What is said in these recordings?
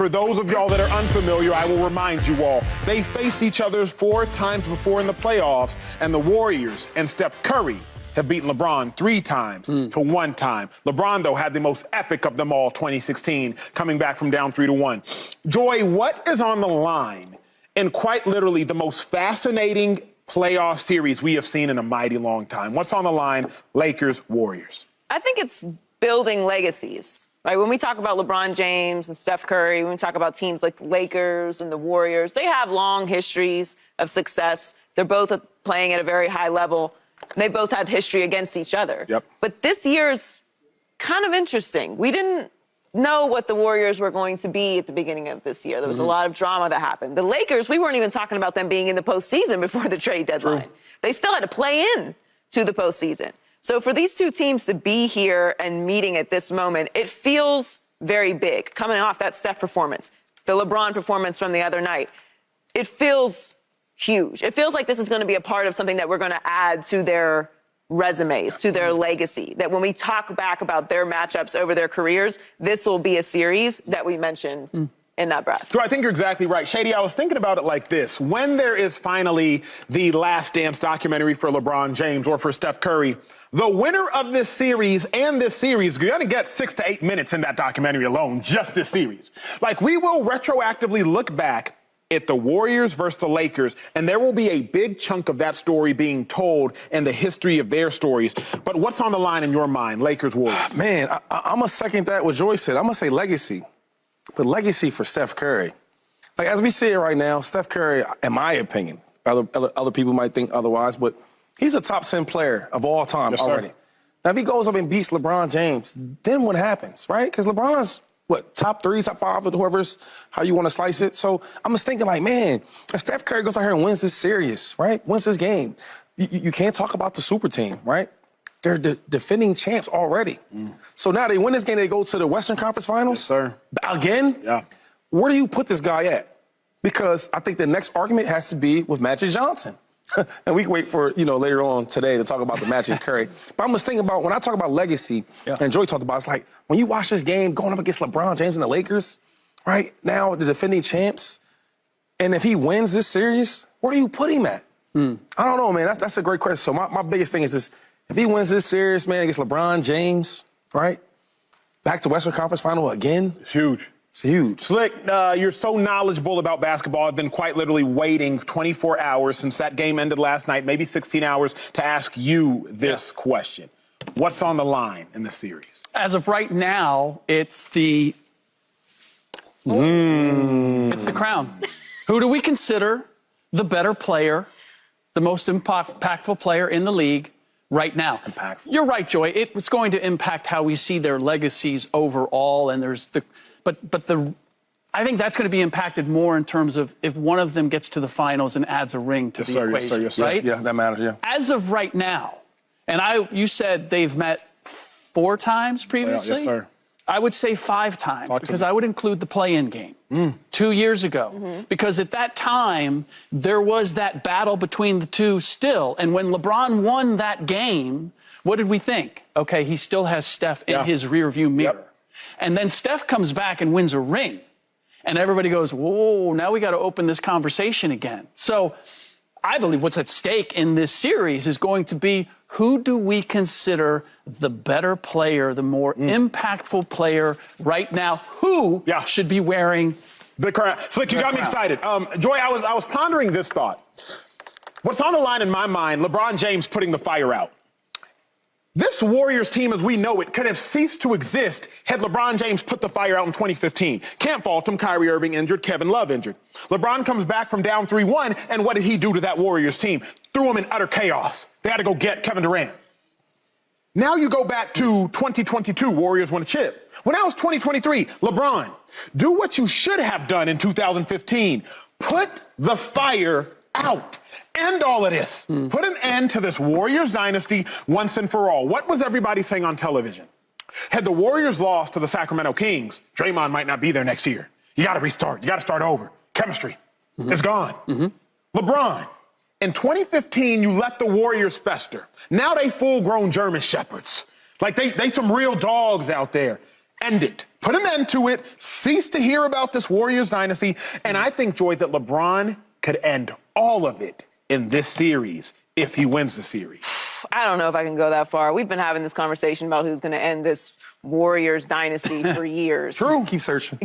for those of y'all that are unfamiliar, I will remind you all, they faced each other 4 times before in the playoffs, and the Warriors and Steph Curry have beaten LeBron 3 times to 1 time. LeBron, though, had the most epic of them all, 2016, coming back from down 3-1. Joy, what is on the line in quite literally the most fascinating playoff series we have seen in a mighty long time? What's on the line, Lakers, Warriors? I think it's building legacies. Right? When we talk about LeBron James and Steph Curry, when we talk about teams like the Lakers and the Warriors, they have long histories of success. They're both playing at a very high level. They both had history against each other. Yep. But this year's kind of interesting. We didn't know what the Warriors were going to be at the beginning of this year. There was a lot of drama that happened. The Lakers, we weren't even talking about them being in the postseason before the trade deadline. True. They still had to play in to the postseason. So for these two teams to be here and meeting at this moment, it feels very big. Coming off that Steph performance, the LeBron performance from the other night, it feels huge. It feels like this is going to be a part of something that we're going to add to their resumes, to their legacy, that when we talk back about their matchups over their careers, this will be a series that we mentioned in that breath. So I think you're exactly right. Shady, I was thinking about it like this. When there is finally the Last Dance documentary for LeBron James or for Steph Curry, the winner of this series and this series is going to get 6 to 8 minutes in that documentary alone, just this series. Like, we will retroactively look back at the Warriors versus the Lakers, and there will be a big chunk of that story being told in the history of their stories. But what's on the line in your mind, Lakers, Warriors? Man, I'm going to second that what Joy said. I'm going to say legacy, but legacy for Steph Curry. Like, as we see it right now, Steph Curry, in my opinion, other people might think otherwise, but he's a top 10 player of all time already. Now, if he goes up and beats LeBron James, then what happens, right? Because LeBron's top 3, top 5, or whoever's how you want to slice it. So I'm just thinking, like, man, if Steph Curry goes out here and wins this series, right, wins this game, you can't talk about the super team, right? They're defending champs already. So now they win this game, they go to the Western Conference Finals. Yes, sir. Again? Yeah. Where do you put this guy at? Because I think the next argument has to be with Magic Johnson. And we can wait for, later on today to talk about the Magic Curry. But I'm just thinking about, when I talk about legacy, and Joy talked about, it's like, when you watch this game going up against LeBron James and the Lakers, right, now the defending champs, and if he wins this series, where do you put him at? I don't know, man. That's a great question. So my biggest thing is this: if he wins this series, man, against LeBron James, right, back to Western Conference Final again. It's huge. It's huge. Slick, you're so knowledgeable about basketball. I've been quite literally waiting 24 hours since that game ended last night, maybe 16 hours, to ask you this question. What's on the line in the series? As of right now, it's the it's the crown. Who do we consider the better player, the most impactful player in the league right now? Impactful. You're right, Joy. It's going to impact how we see their legacies overall, and there's the I think that's going to be impacted more in terms of if one of them gets to the finals and adds a ring to the equation, yes, sir. right? Yeah, that matters, yeah. As of right now, and you said they've met 4 times previously? Yes, sir. I would say 5 times, because I would include the play-in game 2 years ago. Because at that time, there was that battle between the two still. And when LeBron won that game, what did we think? Okay, he still has Steph in his rearview mirror. And then Steph comes back and wins a ring. And everybody goes, whoa, now we got to open this conversation again. So I believe what's at stake in this series is going to be, who do we consider the better player, the more impactful player right now? Who should be wearing the crown? Slick, you got me excited. Joy, I was pondering this thought. What's on the line in my mind, LeBron James putting the fire out. This Warriors team, as we know it, could have ceased to exist had LeBron James put the fire out in 2015. Can't fault him. Kyrie Irving injured, Kevin Love injured. LeBron comes back from down 3-1, and what did he do to that Warriors team? Threw them in utter chaos. They had to go get Kevin Durant. Now you go back to 2022, Warriors win a chip. Well, now it's 2023. LeBron, do what you should have done in 2015. Put the fire out. End all of this. Put an end to this Warriors dynasty once and for all. What was everybody saying on television? Had the Warriors lost to the Sacramento Kings, Draymond might not be there next year. You got to restart. You got to start over. Chemistry is gone. LeBron, in 2015, you let the Warriors fester. Now they full-grown German shepherds. Like, they some real dogs out there. End it. Put an end to it. Cease to hear about this Warriors dynasty. And I think, Joy, that LeBron could end all of it in this series if he wins the series. I don't know if I can go that far. We've been having this conversation about who's going to end this Warriors dynasty for years. True. Keep searching.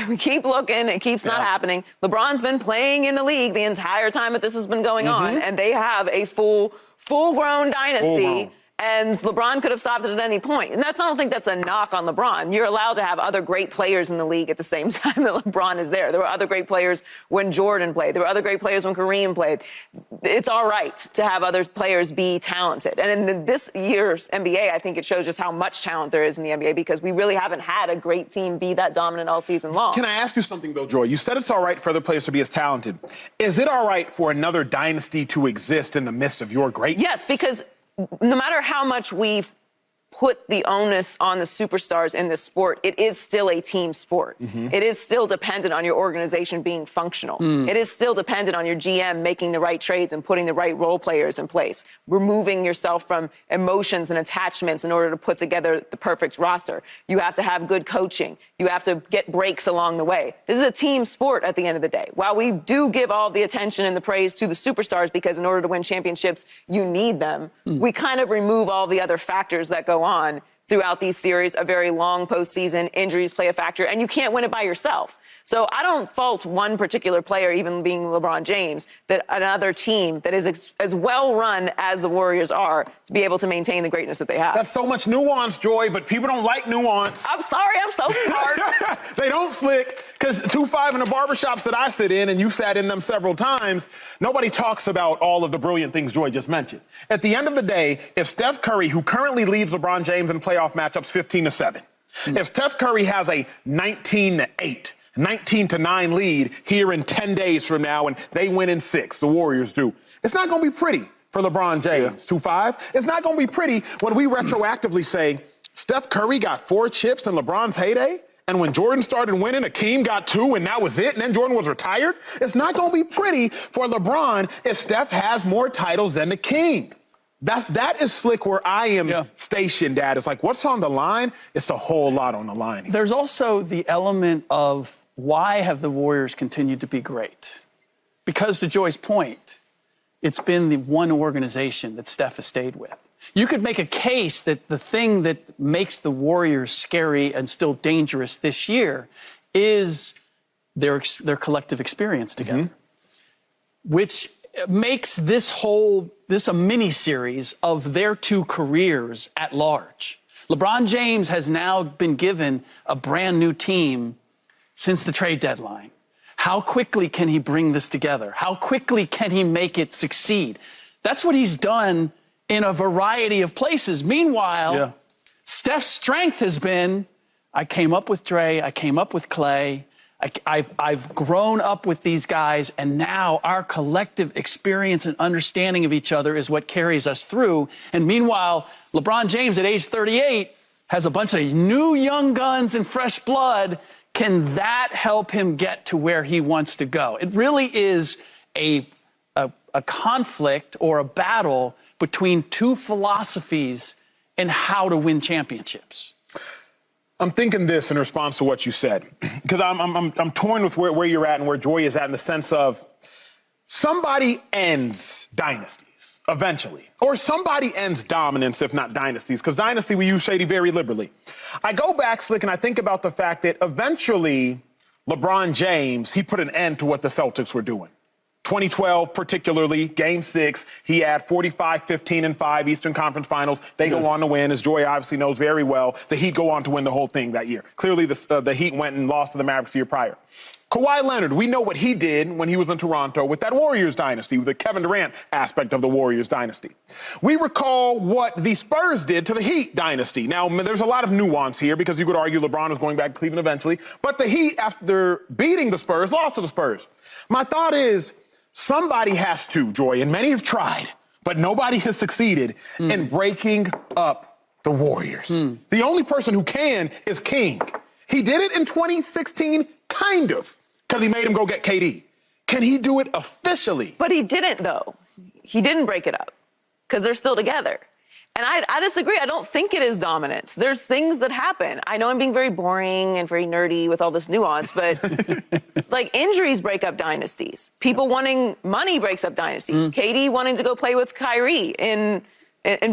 We keep looking. It keeps not happening. LeBron's been playing in the league the entire time that this has been going on, and they have a full-grown dynasty. And LeBron could have stopped it at any point. And I don't think that's a knock on LeBron. You're allowed to have other great players in the league at the same time that LeBron is there. There were other great players when Jordan played. There were other great players when Kareem played. It's all right to have other players be talented. And in this year's NBA, I think it shows just how much talent there is in the NBA because we really haven't had a great team be that dominant all season long. Can I ask you something, though, Joy? You said it's all right for other players to be as talented. Is it all right for another dynasty to exist in the midst of your greatness? Yes, because no matter how much we've put the onus on the superstars in this sport, it is still a team sport. It is still dependent on your organization being functional. It is still dependent on your GM making the right trades and putting the right role players in place, removing yourself from emotions and attachments in order to put together the perfect roster. You have to have good coaching. You have to get breaks along the way. This is a team sport at the end of the day. While we do give all the attention and the praise to the superstars because in order to win championships, you need them, we kind of remove all the other factors that go on throughout these series. A very long postseason, injuries play a factor, and you can't win it by yourself. So I don't fault one particular player, even being LeBron James, that another team that is as well run as the Warriors are to be able to maintain the greatness that they have. That's so much nuance, Joy, but people don't like nuance. I'm sorry, I'm so smart. They don't, Slick, because 2-5 in the barbershops that I sit in, and you sat in them several times, nobody talks about all of the brilliant things Joy just mentioned. At the end of the day, if Steph Curry, who currently leads LeBron James in playoff matchups 15-7, if Steph Curry has a 19-8, 19-9 lead here in 10 days from now, and they win in 6, the Warriors do, it's not going to be pretty for LeBron James. 2-5. It's not going to be pretty when we retroactively say Steph Curry got 4 chips in LeBron's heyday, and when Jordan started winning, Akeem got 2, and that was it, and then Jordan was retired. It's not going to be pretty for LeBron if Steph has more titles than the King. That is, Slick, where I am stationed at. It's like, what's on the line? It's a whole lot on the line here. There's also the element of why have the Warriors continued to be great? Because to Joy's point, it's been the one organization that Steph has stayed with. You could make a case that the thing that makes the Warriors scary and still dangerous this year is their collective experience together, which makes this a mini series of their two careers at large. LeBron James has now been given a brand new team since the trade deadline. How quickly can he bring this together? How quickly can he make it succeed? That's what he's done in a variety of places. Meanwhile, Steph's strength has been, I came up with Dre, I came up with Clay, I've grown up with these guys, and now our collective experience and understanding of each other is what carries us through. And meanwhile, LeBron James at age 38 has a bunch of new young guns and fresh blood. Can that help him get to where he wants to go? It really is a conflict or a battle between two philosophies in how to win championships. I'm thinking this in response to what you said, because I'm torn with where you're at and where Joy is at in the sense of somebody ends dynasties eventually, or somebody ends dominance, if not dynasties, because dynasty we use shady very liberally. I go back, Slick, and I think about the fact that eventually LeBron James, he put an end to what the Celtics were doing. 2012, particularly, Game 6, he had 45, 15, and 5 Eastern Conference Finals. They go on to win, as Joy obviously knows very well. The Heat go on to win the whole thing that year. Clearly, the Heat went and lost to the Mavericks the year prior. Kawhi Leonard, we know what he did when he was in Toronto with that Warriors dynasty, with the Kevin Durant aspect of the Warriors dynasty. We recall what the Spurs did to the Heat dynasty. Now, there's a lot of nuance here because you could argue LeBron was going back to Cleveland eventually, but the Heat, after beating the Spurs, lost to the Spurs. My thought is, somebody has to, Joy, and many have tried, but nobody has succeeded in breaking up the Warriors. The only person who can is King. He did it in 2016, kind of, because he made him go get KD. Can he do it officially? But he didn't, though. He didn't break it up because they're still together. And I disagree. I don't think it is dominance. There's things that happen. I know I'm being very boring and very nerdy with all this nuance, but like injuries break up dynasties. People wanting money breaks up dynasties. KD wanting to go play with Kyrie in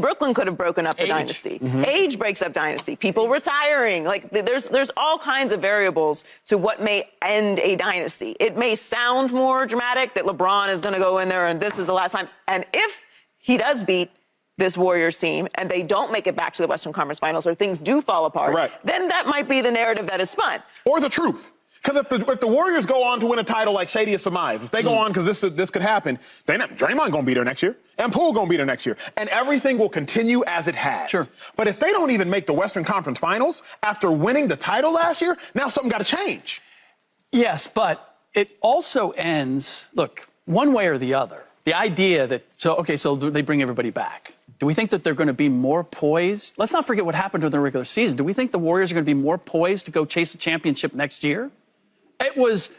Brooklyn could have broken up a dynasty. Age breaks up dynasty. People retiring. Like there's all kinds of variables to what may end a dynasty. It may sound more dramatic that LeBron is going to go in there and this is the last time. And if he does beat this Warriors team and they don't make it back to the Western Conference Finals or things do fall apart, then that might be the narrative that is spun. Or the truth. Because if the Warriors go on to win a title like Shady has surmised, if they go on because this could happen, then Draymond going to be there next year and Poole going to be there next year. And everything will continue as it has. Sure. But if they don't even make the Western Conference Finals after winning the title last year, now something got to change. Yes, but it also ends, look, one way or the other. The idea that, so they bring everybody back. Do we think that they're going to be more poised? Let's not forget what happened during the regular season. Do we think the Warriors are going to be more poised to go chase a championship next year? It was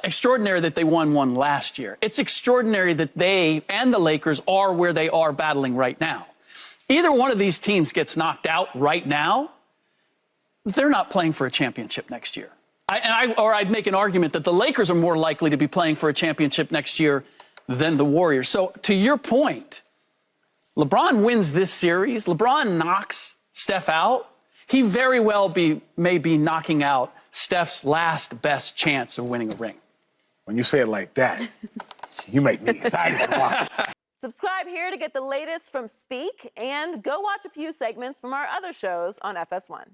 extraordinary that they won one last year. It's extraordinary that they and the Lakers are where they are battling right now. Either one of these teams gets knocked out right now, they're not playing for a championship next year. I'd make an argument that the Lakers are more likely to be playing for a championship next year than the Warriors. So to your point, LeBron wins this series. LeBron knocks Steph out. He very well may be knocking out Steph's last best chance of winning a ring. When you say it like that, you make me excited. Subscribe here to get the latest from Speak and go watch a few segments from our other shows on FS1.